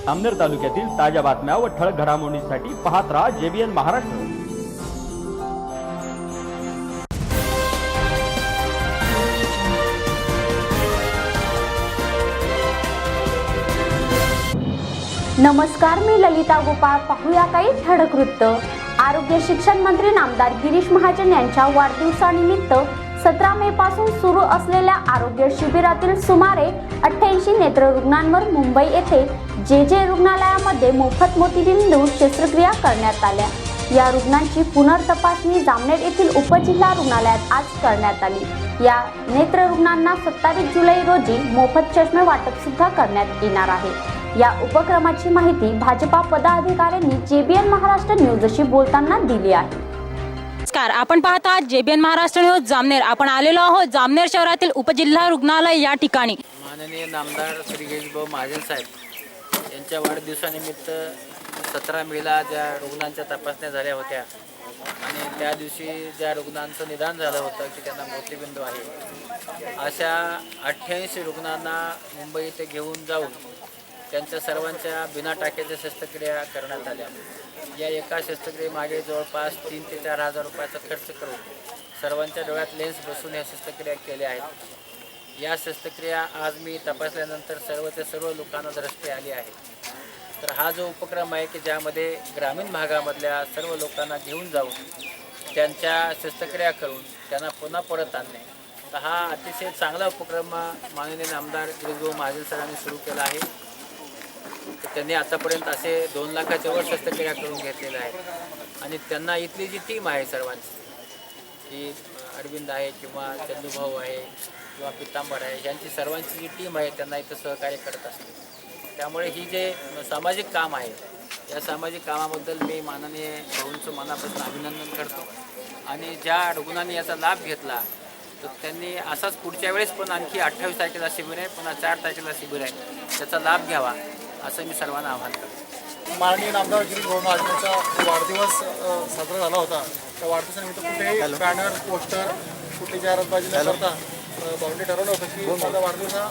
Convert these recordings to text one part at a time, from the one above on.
जामनेर तालुक्यातील ताज्या बातम्या व ठळक घडामोडींसाठी पाहत राहा JBN महाराष्ट्र। नमस्कार, मी ललिता गोपाळ। पाहूया काही ठळक वृत्त। आरोग्य शिक्षण मंत्री नामदार गिरीश महाजन यांच्या वाढदिवसानिमित्त 17 मे पासून सुरू असलेल्या आरोग्य शिबिरातील सुमारे 88 नेत्र रुग्णांवर मुंबई येथे जे रुग्णालयामध्ये मोफत मोतीबिंदू शस्त्रक्रिया करण्यात आल्या। या रुग्णांची पुनर्तपासणी जामनेर येथील उपजिल्हा रुग्णालयात आज करण्यात आली। या नेत्र रुग्णांना 27 जुलै रोजी मोफत चष्मे वाटप सुद्धा करण्यात येणार आहे। या उपक्रमाची माहिती भाजपा पदाधिकाऱ्यांनी JBN महाराष्ट्र न्यूजशी बोलताना दिली आहे। नमस्कार, आपण पाहत आहात JBN महाराष्ट्र न्यूज जामनेर। आपण आलेलो आहोत जामनेर शहरातील उपजिल्हा रुग्णालय या ठिकाणी। माननीय नामदार श्री गिरीशभाऊ महाजन साहेब यांच्या वाढदिवसानिमित्त 17 मेला ज्या रुग्णांच्या तपासण्या झाल्या होत्या आणि त्या दिवशी ज्या रुग्णांचं निदान झालं होतं की त्यांना मोतीबिंदू आहे, अशा 88 रुग्णांना मुंबई येथे घेऊन जाऊन त्यांच्या सर्वांच्या बिना टाक्याच्या शस्त्रक्रिया करण्यात आल्या। या एका शस्त्रक्रियेमागे जवळपास 3 ते 4 हजार रुपयाचा खर्च करून सर्वांच्या डोळ्यात लेन्स बसून या शस्त्रक्रिया केल्या आहेत। या शस्त्रक्रिया आज मी तपासल्यानंतर सर्व लोकांना दृष्टी आली आहे। तर हा जो उपक्रम आहे की ज्यामध्ये ग्रामीण भागामधल्या सर्व लोकांना घेऊन जाऊन त्यांच्या शस्त्रक्रिया करून त्यांना पुन्हा परत आणणे, तर हा अतिशय चांगला उपक्रम माननीय नामदार गिरीशभाऊ महाजन सरांनी सुरू केला आहे। त्यांनी आतापर्यंत असे 2 लाखाच्या वर शस्त्रक्रिया करून घेतलेल्या आहेत आणि त्यांना इथली जी टीम आहे सर्वांची, की अरविंद आहे किंवा चंदूभाऊ आहे किंवा पितांबर आहे, यांची सर्वांची जी टीम आहे त्यांना इथं सहकार्य करत असते। त्यामुळे ही जे सामाजिक काम आहे, या सामाजिक कामाबद्दल मी माननीय भाऊंचं मनापासून अभिनंदन करतो आणि ज्या रुग्णांनी याचा लाभ घेतला तर त्यांनी असाच पुढच्या वेळेस पण आणखी 28 तारखेला शिबिर आहे, पुन्हा 4 तारखेला शिबिर आहे, त्याचा लाभ घ्यावा असं मी सर्वांना आवाहन करतो। माननीय नामदार गिरीशभाऊ महाजनचा वाढदिवस साजरा झाला होता। त्या वाढदिवसानिमित्त कुठेही बॅनर पोस्टर कुठे जाहिरातबाजी न करता भाऊंनी ठरवलं होतं की माझा वाढदिवस हा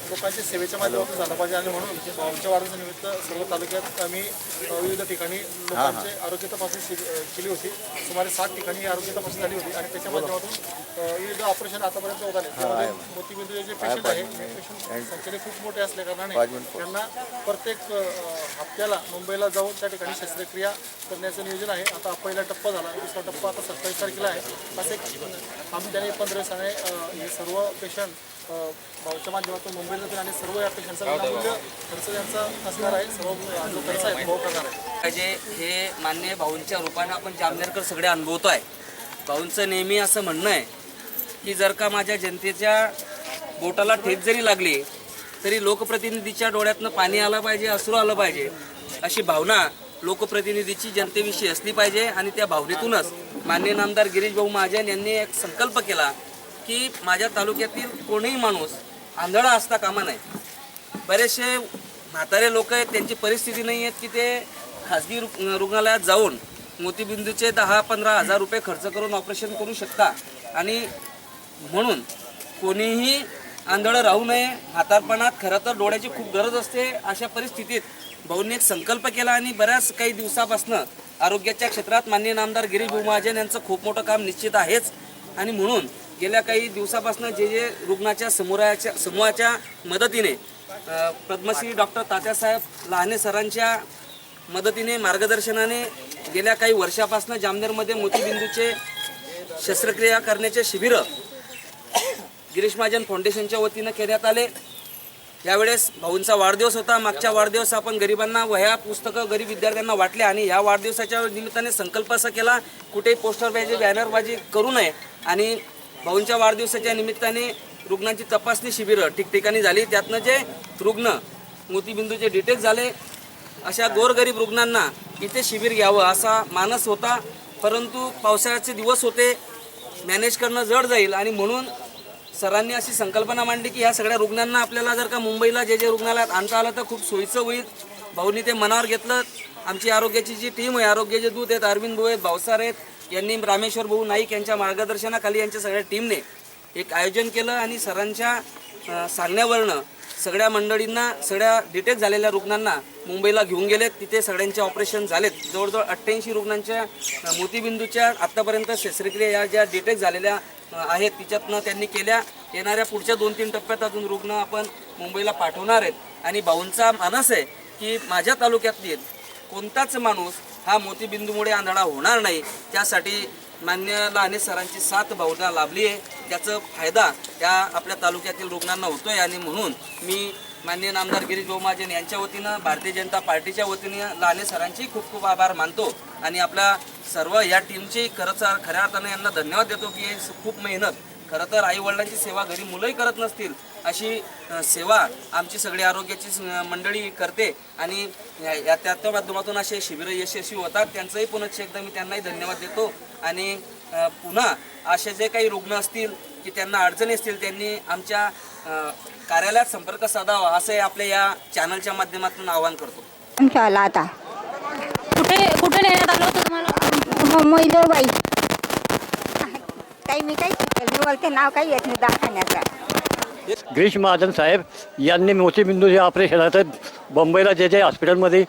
लोकांच्या सेवेच्या माध्यमातून झाला पाहिजे आणि म्हणून भाऊंच्या वाढदिवसानिमित्त सर्व तालुक्यात आम्ही विविध ठिकाणी लोकांचे आरोग्य तपासणी केली होती। सुमारे 7 ठिकाणी आरोग्य तपासणी झाली होती आणि त्याच्या माध्यमातून विविध ऑपरेशन आतापर्यंत होत आले। त्यामध्ये मोतीबिंदूचे जे पेशंट आहे, पेशंट संख्येने खूप मोठे असल्या कारणाने त्यांना प्रत्येक हप्त्याला मुंबईला जाऊन त्या ठिकाणी शस्त्रक्रिया करण्याचं नियोजन आहे। आता पहिला टप्पा झाला, दुसरा टप्पा आता 27 तारखेला आहे। असे आम्ही त्याने 15 दिवसाने हे सर्व पेशंट भाऊच्या माध्यमातून मुंबईला जातील आणि सर्व या पेशंटचा विनामूल्य खर्च त्यांचा असणार आहे। सर्व जो खर्च आहे भाऊ करणार आहे। हे मान्य भाऊंच्या रूपाने आपण जामनेरकर सगळे अनुभवतो आहे। भाऊंचं नेहमी असं म्हणणं आहे की जर का माझ्या जनतेच्या बोटाला ठेच जरी लागली तरी लोकप्रतिनिधीच्या डोळ्यातनं पाणी आलं पाहिजे, अश्रू आलं पाहिजे, अशी भावना लोकप्रतिनिधीची जनतेविषयी असली पाहिजे। आणि त्या भावनेतूनच माननीय नामदार गिरीशभाऊ महाजन यांनी एक संकल्प केला की माझ्या तालुक्यातील कोणीही माणूस आंधळा असता कामा नये। बरेचसे म्हातारे लोक आहेत, त्यांची परिस्थिती नाही आहेत की ते खाजगी रुग्णालयात जाऊन मोतीबिंदूचे 10-15 हजार रुपये खर्च करून ऑपरेशन करू शकता आणि म्हणून कोणीही आंधळं राहू नये। म्हातारपणात खरं तर डोळ्याची खूप गरज असते। अशा परिस्थितीत भाऊंनी एक संकल्प केला आणि बऱ्याच काही दिवसापासून आरोग्याच्या क्षेत्रात माननीय नामदार गिरीशभाऊ महाजन यांचं खूप मोठं काम निश्चित आहेच आणि म्हणून गेल्या काही दिवसापासून जे रुग्णाच्या समूहाच्या मदतीने पद्मश्री डॉक्टर तात्यासाहेब लहाने सरांच्या मदतीने मार्गदर्शनाने गेल्या काही वर्षापासून जामनेरमध्ये मोतीबिंदूचे शस्त्रक्रिया करण्याचे शिबिर गिरीश महाजन फाउंडेशनच्या वतीनं करण्यात आले। यावेळेस भाऊंचा वाढदिवस होता। मागच्या वाढदिवस आपण गरिबांना वह्या पुस्तकं गरीब विद्यार्थ्यांना वाटले आणि या वाढदिवसाच्या निमित्ताने संकल्प असा केला कुठेही पोस्टरबाजी बॅनरबाजी करू नये आणि भाऊंच्या वाढदिवसाच्या निमित्ताने रुग्णांची तपासणी शिबिरं ठिकठिकाणी झाली। त्यातनं जे रुग्ण मोतीबिंदूचे डिटेक्ट झाले अशा गोरगरीब रुग्णांना इथे शिबिर घ्यावं असा मानस होता, परंतु पावसाळ्याचे दिवस होते, मॅनेज करणं जड जाईल आणि म्हणून सरांनी अशी संकल्पना मांडली की ह्या सगळ्या रुग्णांना आपल्याला जर का मुंबईला जे रुग्णालयात आणता आलं तर खूप सोयीचं होईल। भाऊंनी ते मनावर घेतलं। आमची आरोग्याची जी टीम आहे, आरोग्याचे दूत आहेत, अरविंद भाऊ आहेत, भाऊसार आहेत, यांनी रामेश्वर भाऊ नाईक यांच्या मार्गदर्शनाखाली यांच्या सगळ्या टीमने एक आयोजन केलं आणि सरांच्या सांगण्यावरनं सगळ्या मंडळींना, सगळ्या डिटेक्ट झालेल्या रुग्णांना मुंबईला घेऊन गेलेत. तिथे सगळ्यांचे ऑपरेशन झालेत. जवळजवळ 88 रुग्णांच्या मोतीबिंदूच्या आत्तापर्यंत शस्त्रक्रिया या ज्या डिटेक्ट झालेल्या आहेत तिच्यातनं त्यांनी केल्या. येणाऱ्या पुढच्या 2-3 टप्प्यात अजून रुग्ण आपण मुंबईला पाठवणार आहेत. आणि भाऊंचा मानस आहे की माझ्या तालुक्यातली कोणताच माणूस हा मोतीबिंदूमुळे आंधळा होणार नाही. त्यासाठी मान्य लाने सरांची साथ भाऊंना लाभली आहे. त्याचा फायदा त्या आपल्या तालुक्यातील रुग्णांना होतोय. आणि म्हणून मी माननीय नामदार गिरीश भाऊ महाजन यांच्या वतीनं, भारतीय जनता पार्टीच्या वतीनं लाने सरांची खूप खूप आभार मानतो. आणि आपल्या सर्व या टीमची खऱ्या अर्थानं यांना धन्यवाद देतो की हे खूप मेहनत, खरं तर आईवडिलांची सेवा घरी मुलंही करत नसतील अशी सेवा आमची सगळी आरोग्याची मंडळी करते. आणि त्या माध्यमातून असे शिबिरं यशस्वी होतात. त्यांचंही पुन्हा एकदा मी त्यांनाही धन्यवाद देतो. आणि पुन्हा असे जे काही रुग्ण असतील की त्यांना अडचणी असतील त्यांनी आमच्या कार्यालयात संपर्क साधावा असं आपल्या या चॅनलच्या माध्यमातून आवाहन करतो. आता कुठे नेण्यात आलं होतं तुम्हाला? मैलोरबाई काही मी काही मी बोलते नाव काही येत नाही दवाखान्याचा. गिरीश महाजन साहेब यांनी मोतीबिंदूचे ऑपरेशन बंबईला जे हॉस्पिटलमध्ये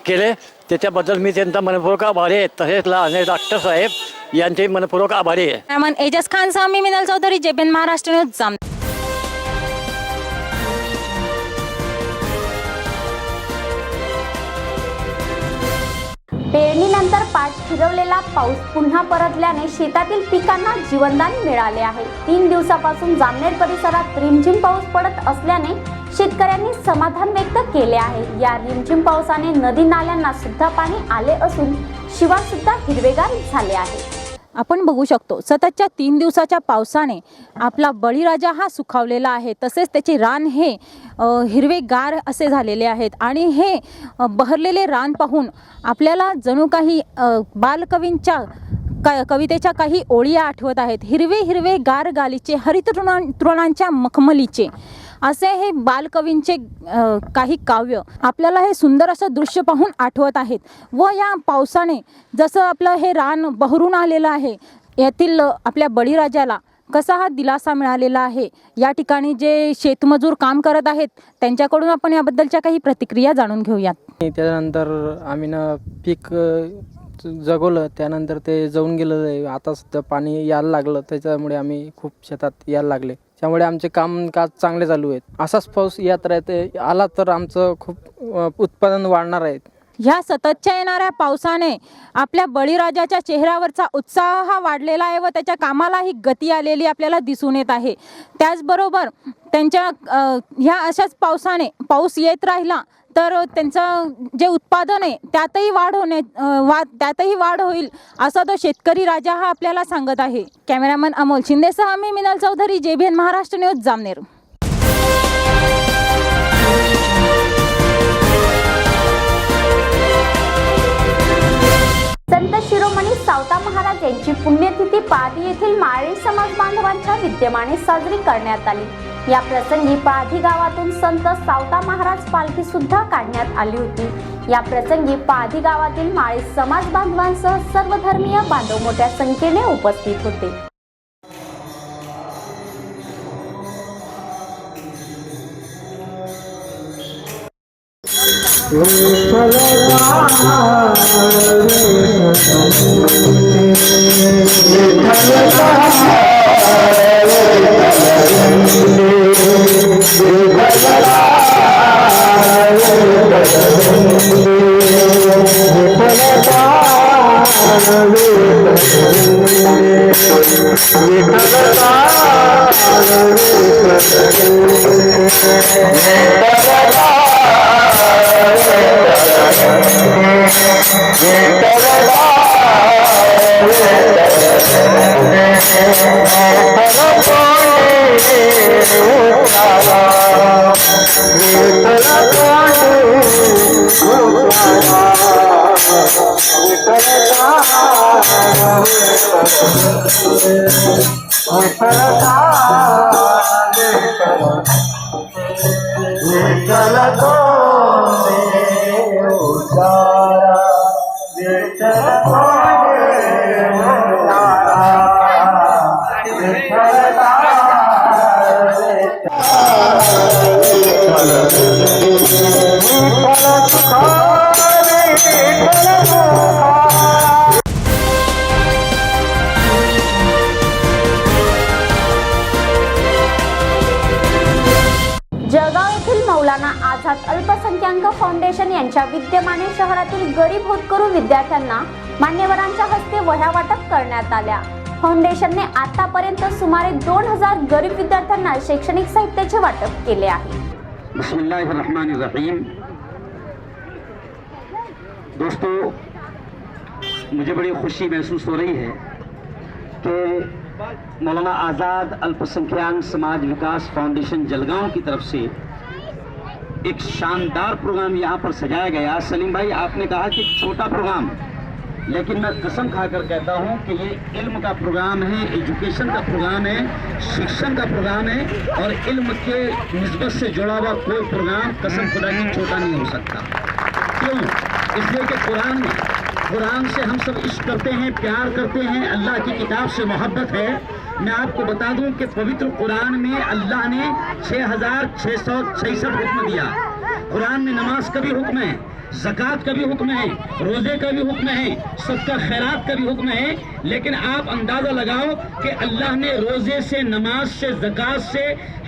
केले त्याच्याबद्दल मी त्यांचा मनपूर्वक आभारी आहे. तसेच लहाने डॉक्टर साहेब यांचे मनपूर्वक आभारी आहे. कॅमेरामन एजाज खान सह मी मिनल चौधरी, जेबीएन महाराष्ट्र न्यूज, जामनेर. पेरणीनंतर पाठ फिरवलेला पाऊस पुन्हा परतल्याने शेतातील पिकांना जीवनदान मिळाले आहे. 3 दिवसापासून जामनेर परिसरात रिमझिम पाऊस पडत असल्याने शेतकऱ्यांनी समाधान व्यक्त केले आहे. या रिमझिम पावसाने नदी नाल्यांना सुद्धा पाणी आले असून शिवार सुद्धा हिरवेगार झाले आहे. आपण बघू शकतो सततच्या 3 दिवसाच्या पावसाने आपला बळीराजा हा सुखावलेला आहे. तसेच त्याचे रान हे हिरवेगार असे झालेले आहेत. आणि हे बहरलेले रान पाहून आपल्याला जणू काही बालकवींच्या कवितेच्या काही ओळी आठवत आहेत. हिरवे हिरवे गार गालीचे, हरित तृणांच्या मखमलीचे, असे हे बालकवींचे काही काव्य आपल्याला हे सुंदर असं दृश्य पाहून आठवत आहेत. व या पावसाने जसं आपलं हे रान बहरून आलेलं आहे, यातील आपल्या बळीराजाला कसा हा दिलासा मिळालेला आहे. या ठिकाणी जे शेतमजूर काम करत आहेत त्यांच्याकडून आपण याबद्दलच्या काही प्रतिक्रिया जाणून घेऊयात. त्यानंतर आम्ही पीक जगवलं, त्यानंतर ते जळून गेलं आहे. आता सुद्धा पाणी यायला लागलं, त्याच्यामुळे आम्ही खूप शेतात यायला लागले. त्यामुळे आमचे कामकाज चांगले चालू आहेत. असाच पाऊस यात राहते आला तर आमचं खूप उत्पादन वाढणार आहे. ह्या सततच्या येणाऱ्या पावसाने आपल्या बळीराजाच्या चेहऱ्यावरचा उत्साह हा वाढलेला आहे व त्याच्या कामालाही गती आलेली आपल्याला दिसून येत आहे. त्याचबरोबर त्यांच्या ह्या अशाच पावसाने पाऊस येत राहिला तर त्यांचं जे उत्पादन आहे त्यातही वाढ होईल असा तो शेतकरी राजा हा आपल्याला सांगत आहे. कॅमेरामन अमोल शिंदेसह मी मिनल चौधरी, जेबीएन महाराष्ट्र न्यूज, जामनेर. संत शिरोमणी सावता महाराज यांची पुण्यतिथी पारधी येथील माळी समाज बांधवांच्या विद्यमाने साजरी करण्यात आली. या प्रसंगी पारधी गावातून संत सावता महाराज पालखी सुद्धा काढण्यात आली होती. या प्रसंगी पारधी गावातील माळी समाज बांधवांसह सर्व धर्मीय बांधव मोठ्या संख्येने उपस्थित होते. विठ्ठल जळगाव येथील मौलाना आझाद अल्पसंख्याक फाउंडेशन यांच्या विद्यमाने शहरातील गरीब होतकरू विद्यार्थ्यांना मान्यवरांच्या हस्ते वह्या वाटप करण्यात आल्या। फाउंडेशनने आतापर्यंत सुमारे 2000 गरीब विद्यार्थ्यांना शैक्षणिक साहित्याचे वाटप केले आहे। बिस्मिल्लाहिर्रहमानिर्रहीम। दोस्तों, मुझे बड़ी खुशी महसूस हो रही है कि मौलाना आज़ाद अल्पसंख्याक समाज विकास फाउंडेशन जलगांव की तरफ से एक शानदार प्रोग्राम यहाँ पर सजाया गया। सलीम भाई, आपने कहा कि छोटा प्रोग्राम, लेकिन मैं कसम खाकर कहता हूँ कि ये इल्म का प्रोग्राम है, एजुकेशन का प्रोग्राम है, शिक्षण का प्रोग्राम है और इल्म के निस्बत से जुड़ा हुआ कोई प्रोग्राम कसम खुदा की छोटा नहीं हो सकता। क्यों? इसलिए कि कुरान से हम सब इश्क करते हैं, प्यार करते हैं, अल्लाह की किताब से मोहब्बत है। मैं आपको बता दूं कि पवित्र कुरान में अल्लाह ने 6666 हुक्म दिया। कुरान में नमाज का भी हुक्म है, ज़कात का भी हुक्म है, रोज़े का भी हुक्म है, सदका खैरात का भी हुक्म है। लेकिन आप अंदाज़ा लगाओ कि अल्लाह ने रोज़े से, नमाज से, ज़कात से,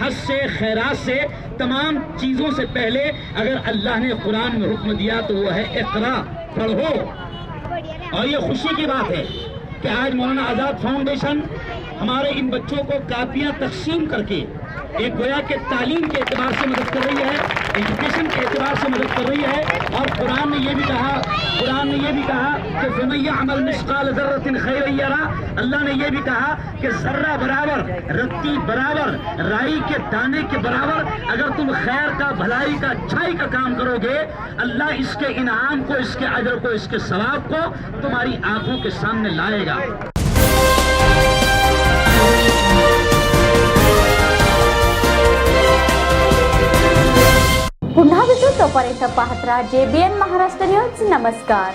हज से, खैरात से, तमाम चीज़ों से पहले अगर अल्लाह ने कुरान में हुक्म दिया तो वो है इक़रा, पढ़ो। और ये खुशी की बात है कि आज मौलाना आज़ाद फाउंडेशन हमारे इन बच्चों को कापियाँ तकसीम करके एक गोया के तालीम के एतबार से मदद कर रही है, एजुकेशन के एतबार से मदद कर रही है। और कुरान ने ये भी कहा कि फ़मन यअमल मिस्क़ाल ज़र्रतिन खैरन यरा। अल्लाह ने ये भी कहा कि ज़र्रा बराबर, रत्ती बराबर, राई के दाने के बराबर अगर तुम खैर का, भलाई का, अच्छाई का काम करोगे, अल्लाह इसके इनाम को, इसके अजर को, इसके सवाब को तुम्हारी आंखों के सामने लाएगा। पुन्हा भेटू, तोपर्यंत पाहत राहा JBN महाराष्ट्र न्यूज। नमस्कार।